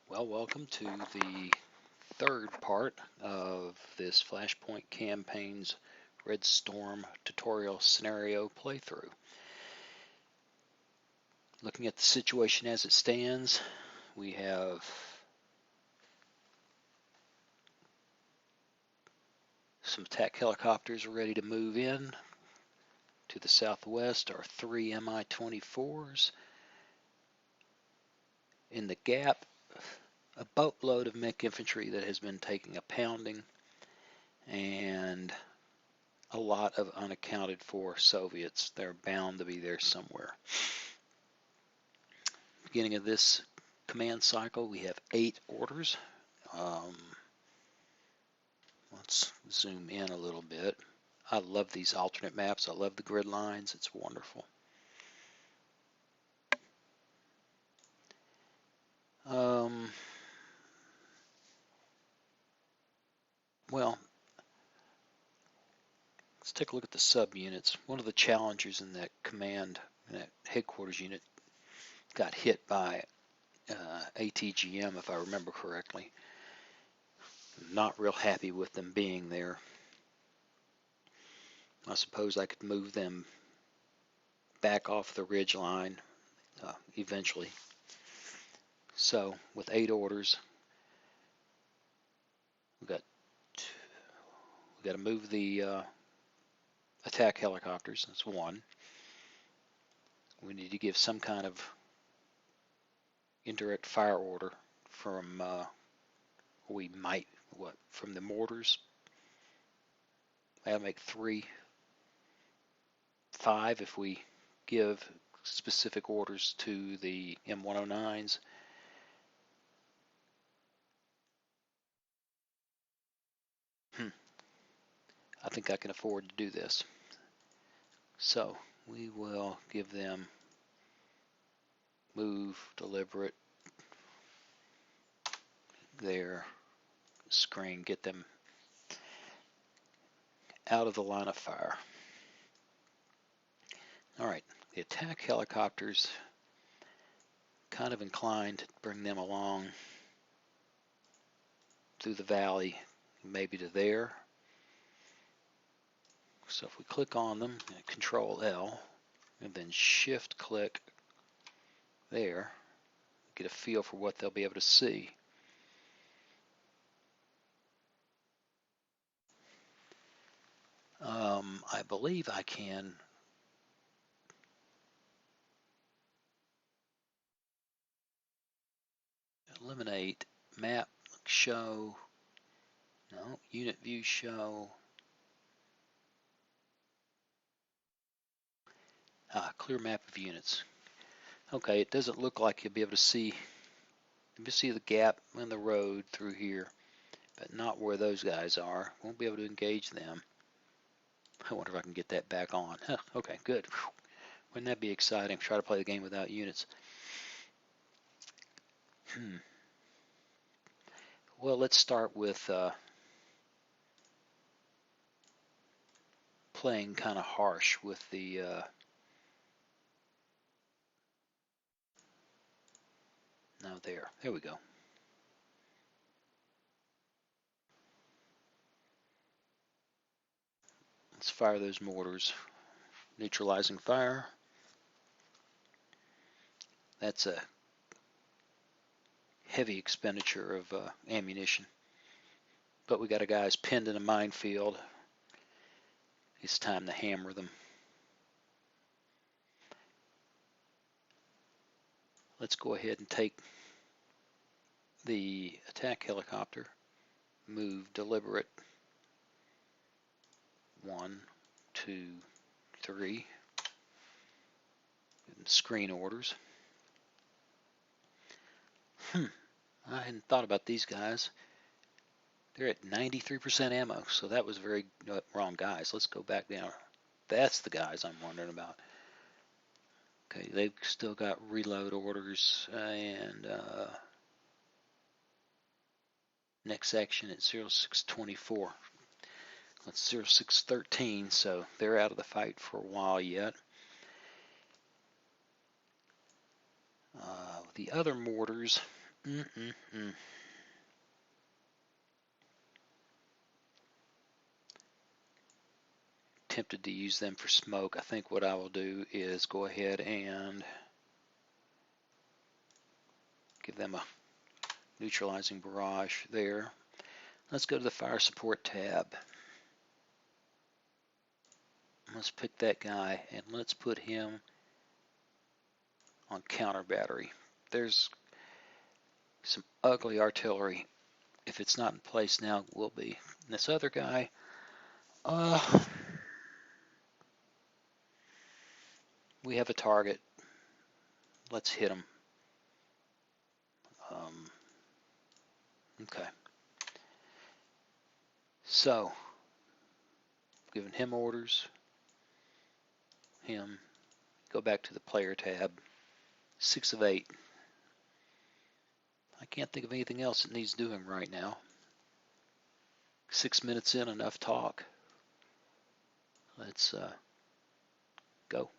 Well, welcome to the third part of this Flashpoint Campaigns Red Storm tutorial scenario playthrough. Looking at the situation as it stands, we have some attack helicopters ready to move in. To the southwest are 3 Mi-24s. In the gap, a boatload of mech infantry that has been taking a pounding, and a lot of unaccounted for Soviets. They're bound to be there somewhere. Beginning of this command cycle, we have 8 orders. Let's zoom in a little bit. I love these alternate maps. I love the grid lines. It's wonderful. Well, let's take a look at the subunits. One of the challengers in that command, in that headquarters unit, got hit by ATGM, if I remember correctly. Not real happy with them being there. I suppose I could move them back off the ridge line eventually. So with 8 orders, we got to move the attack helicopters. That's 1. We need to give some kind of indirect fire order from from the mortars. That'll make 3, 5 if we give specific orders to the M109s. I think I can afford to do this. So we will give them move, deliberate, their screen, get them out of the line of fire. Alright, the attack helicopters, kind of inclined to bring them along through the valley, maybe to there. So if we click on them, Control L, and then Shift click there, get a feel for what they'll be able to see. I believe I can eliminate map show, no, unit view show, clear map of units. Okay, it doesn't look like you'll be able to see, the gap in the road through here, but not where those guys are. Won't be able to engage them. I wonder if I can get that back on. Huh, okay, good. Wouldn't that be exciting? Try to play the game without units. Well, let's start with playing kind of harsh with the now there we go. Let's fire those mortars. Neutralizing fire. That's a heavy expenditure of ammunition. But we got a guys pinned in a minefield. It's time to hammer them. Let's go ahead and take the attack helicopter, move deliberate, 1, 2, 3, and screen orders. I hadn't thought about these guys. They're at 93% ammo, so that was very wrong guys. Let's go back down. That's the guys I'm wondering about. Okay, they've still got reload orders, and next action at 0624. That's 0613, so they're out of the fight for a while yet. The other mortars, Mm-mm-mm. Tempted to use them for smoke. I think what I will do is go ahead and give them a neutralizing barrage there. Let's go to the fire support tab. Let's pick that guy and let's put him on counter battery. There's some ugly artillery. If it's not in place now, it will be. And this other guy, we have a target. Let's hit him. Okay. So, giving him orders. Him. Go back to the player tab. 6 of 8. I can't think of anything else it needs doing right now. 6 minutes in, enough talk. Let's go.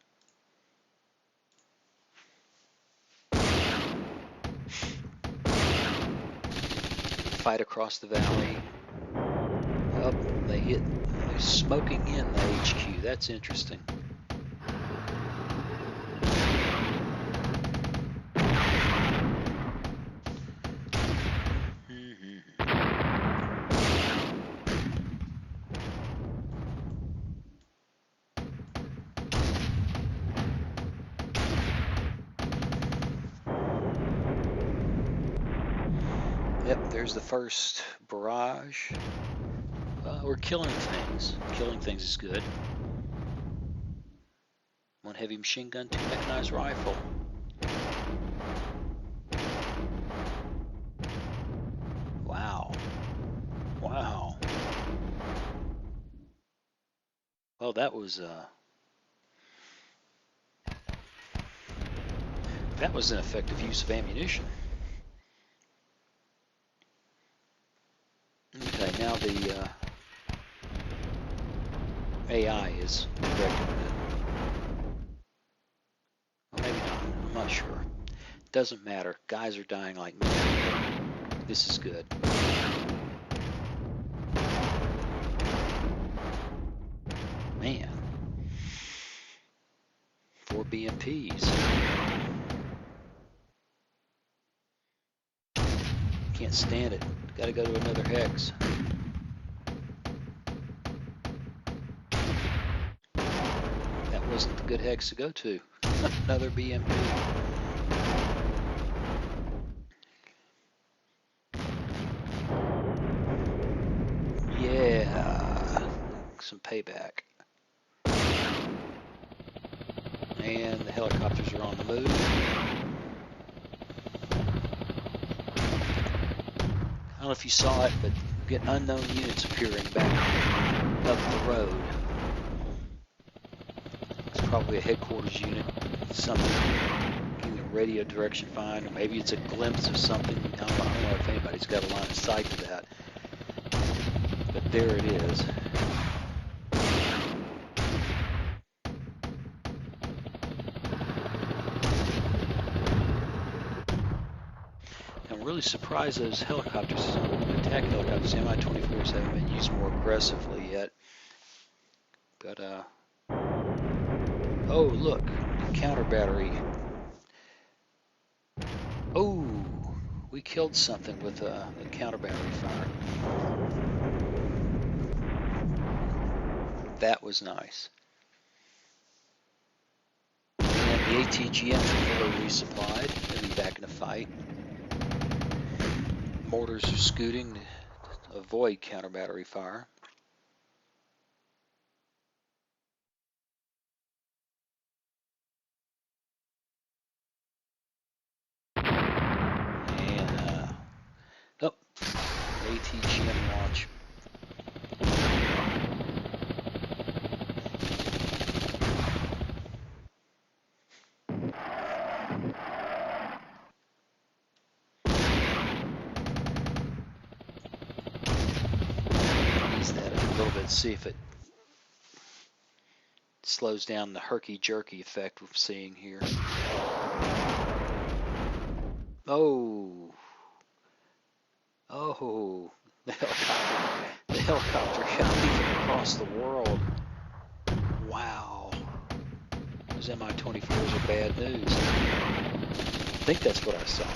Fight across the valley. Up, they hit. They're smoking in the HQ. That's interesting. Yep, there's the first barrage. We're killing things. Killing things is good. 1 heavy machine gun, 2 mechanized rifle. Wow. Wow. Well, that was an effective use of ammunition. Okay, now the AI is directing it. Well, maybe not. I'm not sure. Doesn't matter. Guys are dying like mad. This is good. Man. 4 BMPs. Can't stand it. Gotta go to another hex. That wasn't the good hex to go to. Another BMP. Yeah. Some payback. And the helicopters are on the move. I don't know if you saw it, but get unknown units appearing back up the road. It's probably a headquarters unit, something getting a radio direction find, or maybe it's a glimpse of something. I don't know if anybody's got a line of sight to that, but there it is. I'm really surprised those helicopters, attack helicopters, Mi-24s haven't been used more aggressively yet. But, oh, look, counter battery. Oh, we killed something with the counter battery fire. That was nice. And the ATGMs are fully resupplied. They'll be back in the fight. Mortars are scooting to avoid counter battery fire. And, oh, ATGM launch. Ease that up a little bit, see if it slows down the herky-jerky effect we're seeing here. Oh, Oh, the helicopter shot even across the world. Wow. Those Mi-24s are bad news. I think that's what I saw.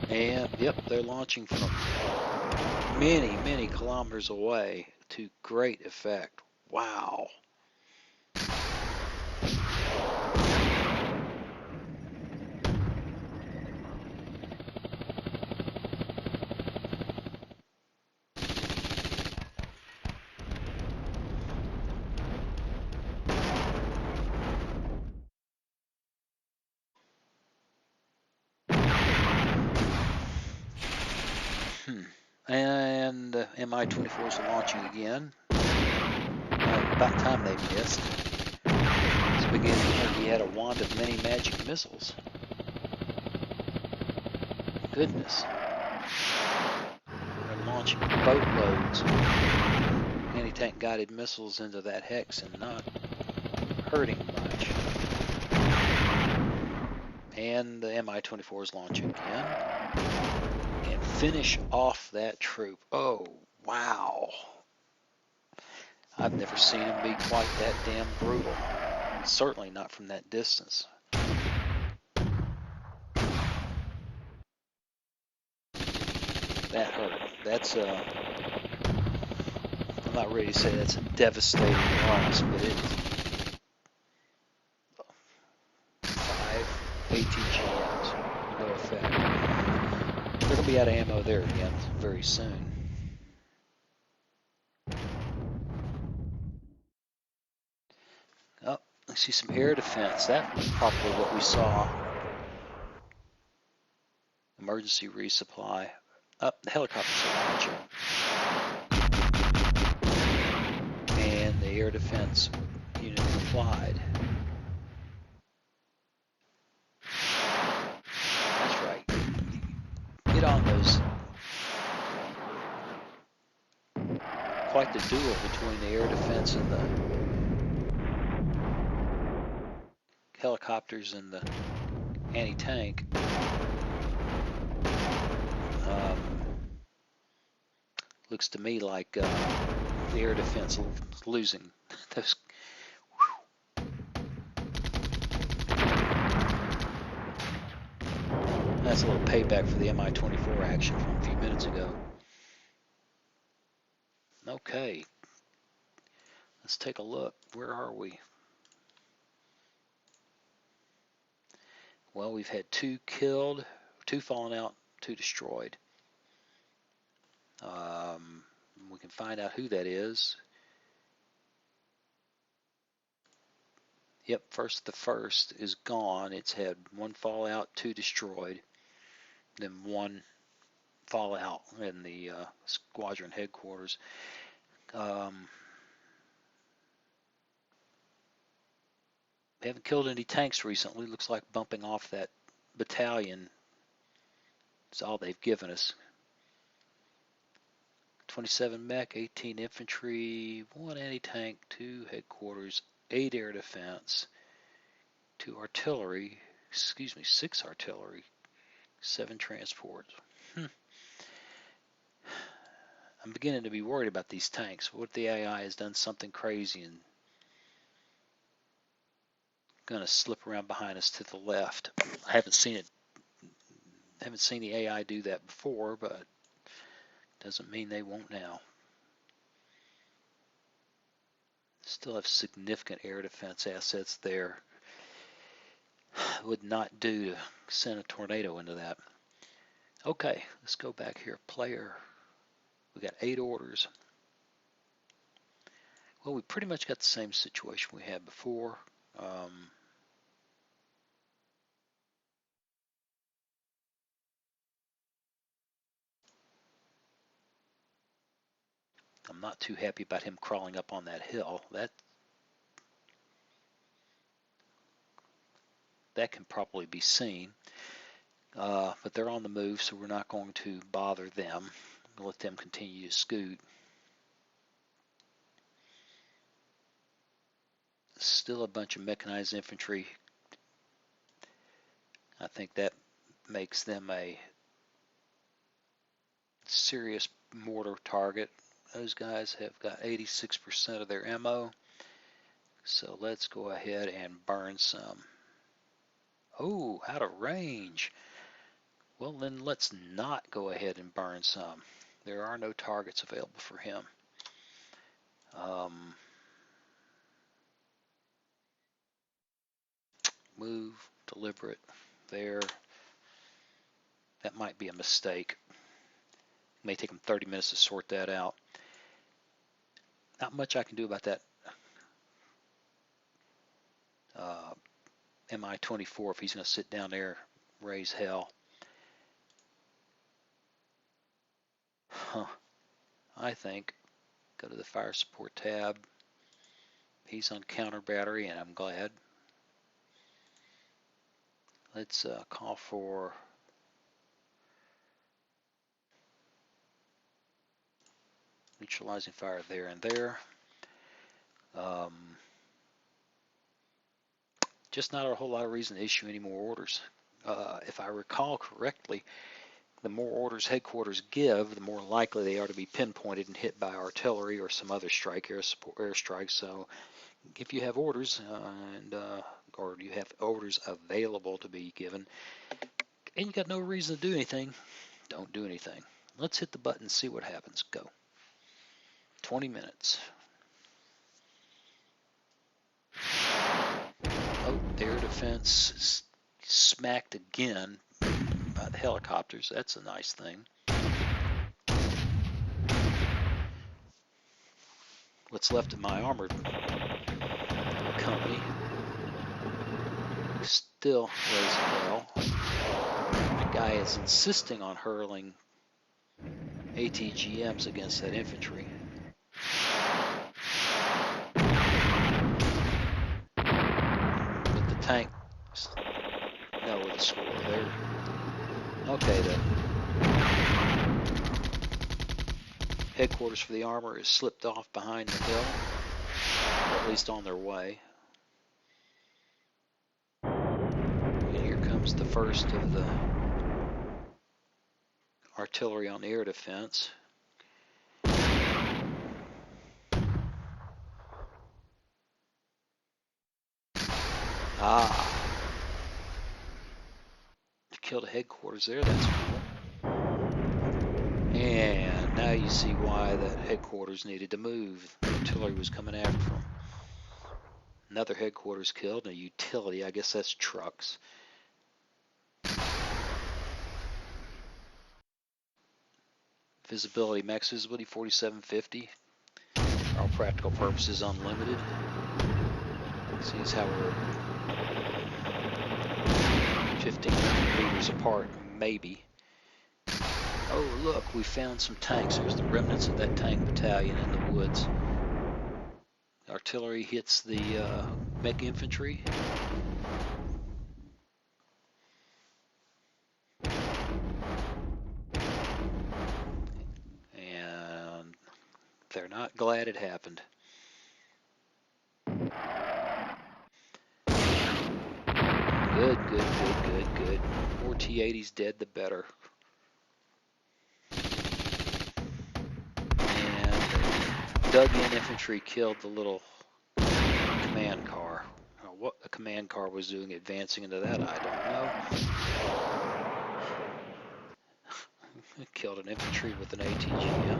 And yep, they're launching from many, many kilometers away to great effect. Wow. And Mi-24s are launching again. About time they missed. It's beginning to think he had a wand of many magic missiles. Goodness. They're launching boatloads of anti-tank guided missiles into that hex and not hurting much. And the Mi-24 is launching again. And finish off that troop. Oh, wow. I've never seen him be quite that damn brutal. Certainly not from that distance. That hurt. That's I'm not ready to say that's a devastating loss, but it's 5 ATGMs, no effect. They're going to be out of ammo there again very soon. Oh, I see some air defense. That was probably what we saw. Emergency resupply. Up, the helicopters are launching. And the air defense unit applied. That's right. Get on those. Quite the duel between the air defense and the helicopters and the anti-tank. Looks to me like the air defense is losing. Those, that's a little payback for the Mi-24 action from a few minutes ago. Okay, let's take a look. Where are we? Well, we've had 2 killed, 2 fallen out, 2 destroyed. We can find out who that is. Yep, the first is gone. It's had 1 fallout, 2 destroyed, then 1 fallout in the squadron headquarters. They haven't killed any tanks recently. Looks like bumping off that battalion is all they've given us. 27 mech, 18 infantry, 1 anti-tank, 2 headquarters, 8 air defense, 2 artillery, 6 artillery, 7 transports. I'm beginning to be worried about these tanks. What if the AI has done something crazy and going to slip around behind us to the left? I haven't seen the AI do that before, but doesn't mean they won't now. Still have significant air defense assets there. Would not do to send a tornado into that. Okay, let's go back here. Player. We got 8 orders. Well, we pretty much got the same situation we had before. I'm not too happy about him crawling up on that hill. That can probably be seen. But they're on the move, so we're not going to bother them. We'll let them continue to scoot. still a bunch of mechanized infantry. I think that makes them a serious mortar target. Those guys have got 86% of their ammo. So let's go ahead and burn some. Oh, out of range. Well, then let's not go ahead and burn some. There are no targets available for him. Move, deliberate, there. That might be a mistake. It may take him 30 minutes to sort that out. Not much I can do about that MI-24 if he's going to sit down there, raise hell. I think. Go to the fire support tab. He's on counter battery, and I'm glad. Let's call for neutralizing fire there and there. Just not a whole lot of reason to issue any more orders. If I recall correctly, the more orders headquarters give, the more likely they are to be pinpointed and hit by artillery or some other strike, airstrike. So if you have orders or you have orders available to be given, and you got no reason to do anything, don't do anything. Let's hit the button and see what happens. Go. 20 minutes. Oh, air defense is smacked again by the helicopters. That's a nice thing. What's left of my armored company still plays well. The guy is insisting on hurling ATGMs against that infantry. But the tanks know the score there. Okay, the headquarters for the armor is slipped off behind the hill, or at least on their way. And here comes the first of the artillery on the air defense. Killed a headquarters there, that's cool. And now you see why that headquarters needed to move. Artillery was coming after them. Another headquarters killed, and a utility, I guess that's trucks. Visibility, max visibility 4750. For all practical purposes, unlimited. Sees how we're 1500 meters apart, maybe. Oh, look, we found some tanks. There's the remnants of that tank battalion in the woods. Artillery hits the mech infantry. And they're not glad it happened. Good. More T-80s dead, the better. And dug-in infantry killed the little command car. What the command car was doing advancing into that, I don't know. Killed an infantry with an ATGM.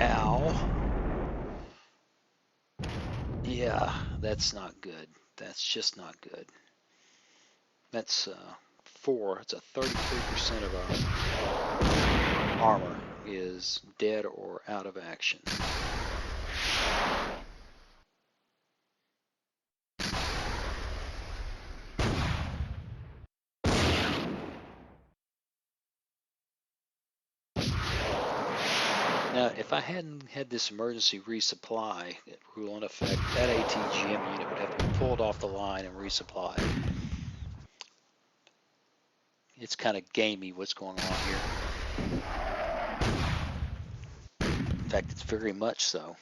Ow. Yeah, that's not good. That's just not good. That's it's a 33% of our armor is dead or out of action. Now, if I hadn't had this emergency resupply rule in effect, that ATGM unit would have to be pulled off the line and resupplied. It's kind of gamey what's going on here. In fact, it's very much so.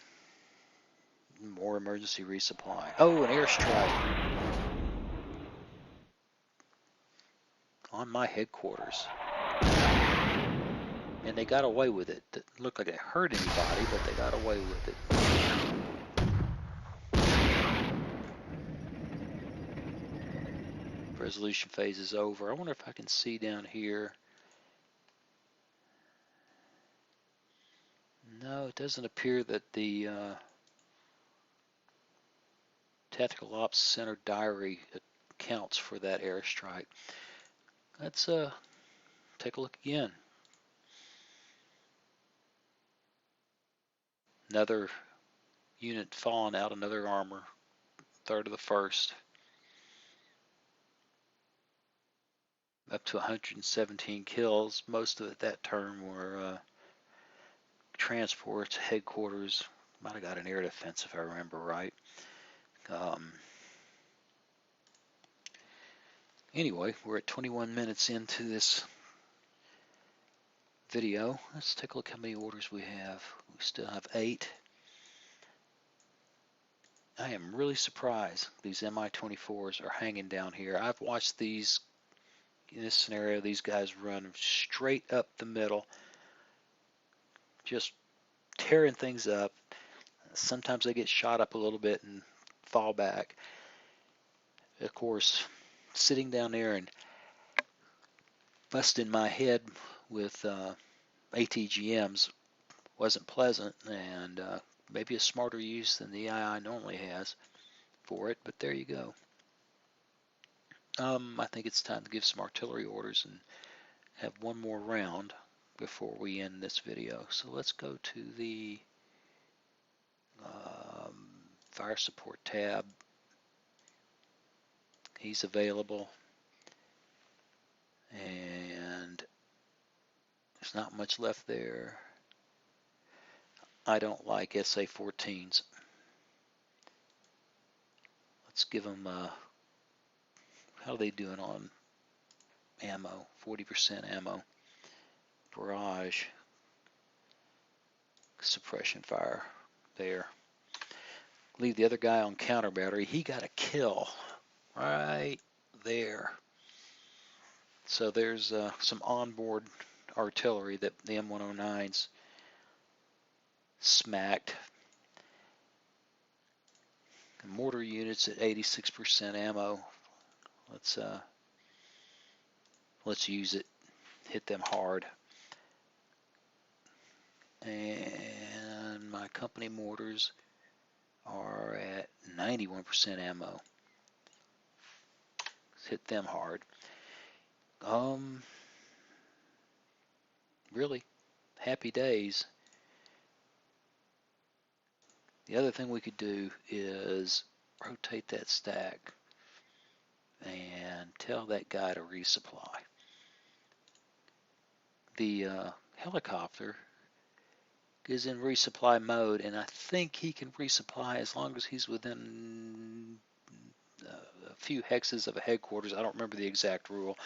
More emergency resupply. Oh, an airstrike on my headquarters. And they got away with it. Didn't look like it hurt anybody, but they got away with it. Resolution phase is over. I wonder if I can see down here. No, it doesn't appear that the Tactical Ops Center diary accounts for that airstrike. Let's take a look again. Another unit falling out, another armor, third of the first. Up to 117 kills. Most of it that turn were transports, headquarters. Might have got an air defense if I remember right. Anyway, we're at 21 minutes into this video. Let's take a look how many orders we have. We still have 8. I am really surprised these Mi-24s are hanging down here. I've watched these, in this scenario, these guys run straight up the middle, just tearing things up. Sometimes they get shot up a little bit and fall back. Of course, sitting down there and busting my head with ATGMs wasn't pleasant, and maybe a smarter use than the II normally has for it, but there you go. I think it's time to give some artillery orders and have one more round before we end this video. So let's go to the fire support tab. He's available, and there's not much left there. I don't like SA-14s. Let's give them, how are they doing on ammo? 40% ammo. Barrage. Suppression fire there. Leave the other guy on counter battery. He got a kill right there. So there's some onboard artillery that the M109s smacked. Mortar units at 86% ammo. Let's use it. Hit them hard. And my company mortars are at 91% ammo. Let's hit them hard. Really, happy days. The other thing we could do is rotate that stack and tell that guy to resupply. The helicopter is in resupply mode, and I think he can resupply as long as he's within a few hexes of a headquarters. I don't remember the exact rule.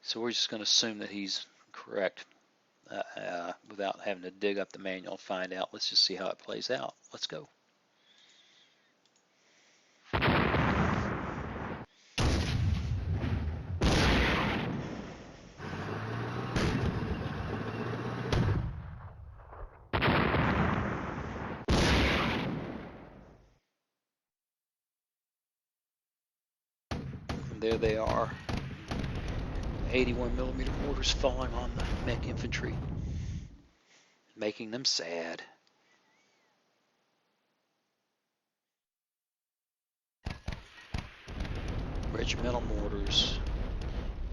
So we're just going to assume that he's correct without having to dig up the manual and find out. Let's just see how it plays out. Let's go. And there they are. 81mm mortars falling on the mech infantry, making them sad. Regimental mortars.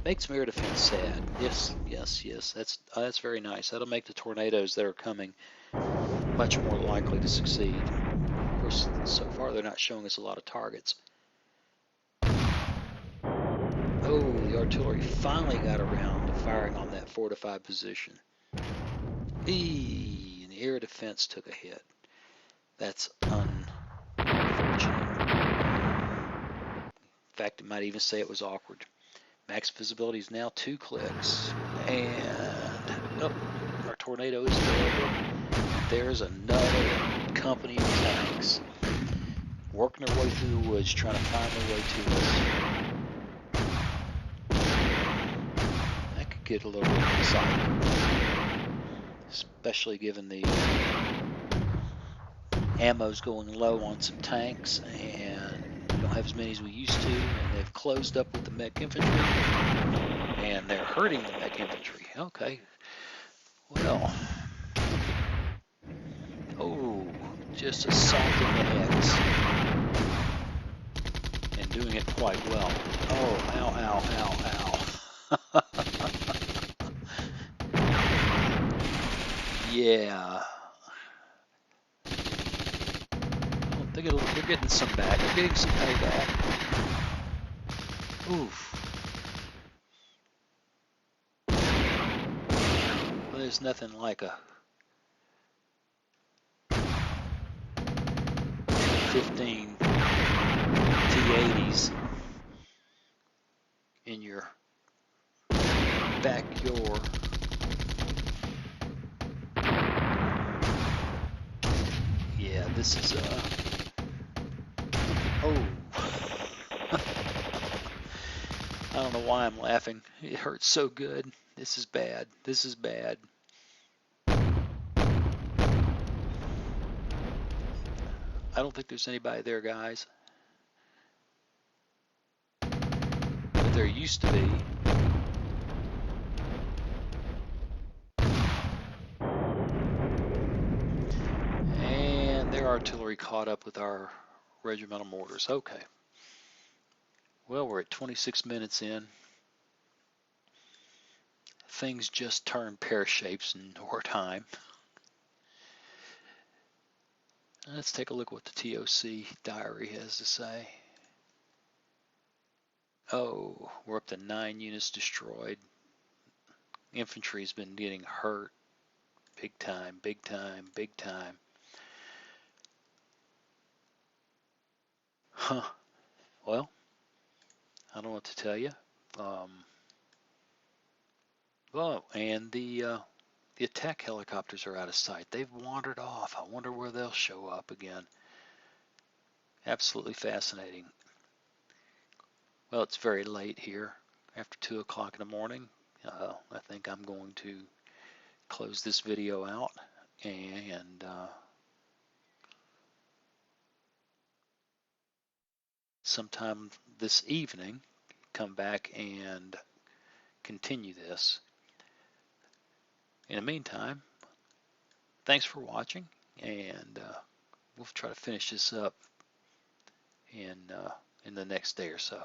Makes air defense sad. Yes, yes, yes. That's very nice. That'll make the tornadoes that are coming much more likely to succeed. Of course, so far they're not showing us a lot of targets. Oh, the artillery finally got around to firing on that fortified position. And the air defense took a hit. That's unfortunate. In fact, it might even say it was awkward. Max visibility is now 2 clicks. And, oh, our tornado is available. there's another company of tanks working their way through the woods, trying to find their way to us. That could get a little bit exciting, especially given the ammo's going low on some tanks, and we don't have as many as we used to, and they've closed up with the mech infantry, and they're hurting the mech infantry. Okay, well, oh, just assaulting the X and doing it quite well. Oh, ow, ow, ow, ow. Yeah. Oh, they're getting some back. They're getting some payback. Oof. Well, there's nothing like a 15 T-80s in your backyard. Yeah, this is oh. I don't know why I'm laughing. It hurts so good. This is bad. This is bad. I don't think there's anybody there, guys. But there used to be. And their artillery caught up with our regimental mortars. Okay. Well, we're at 26 minutes in. Things just turned pear-shapes in wartime. Let's take a look at what the TOC diary has to say. Oh, we're up to 9 units destroyed. Infantry's been getting hurt. Big time, big time, big time. Huh. Well, I don't know what to tell you. Well, and the attack helicopters are out of sight. They've wandered off. I wonder where they'll show up again. Absolutely fascinating. Well, it's very late here, after 2 o'clock in the morning. I think I'm going to close this video out and sometime this evening come back and continue this. In the meantime, thanks for watching, and we'll try to finish this up in the next day or so.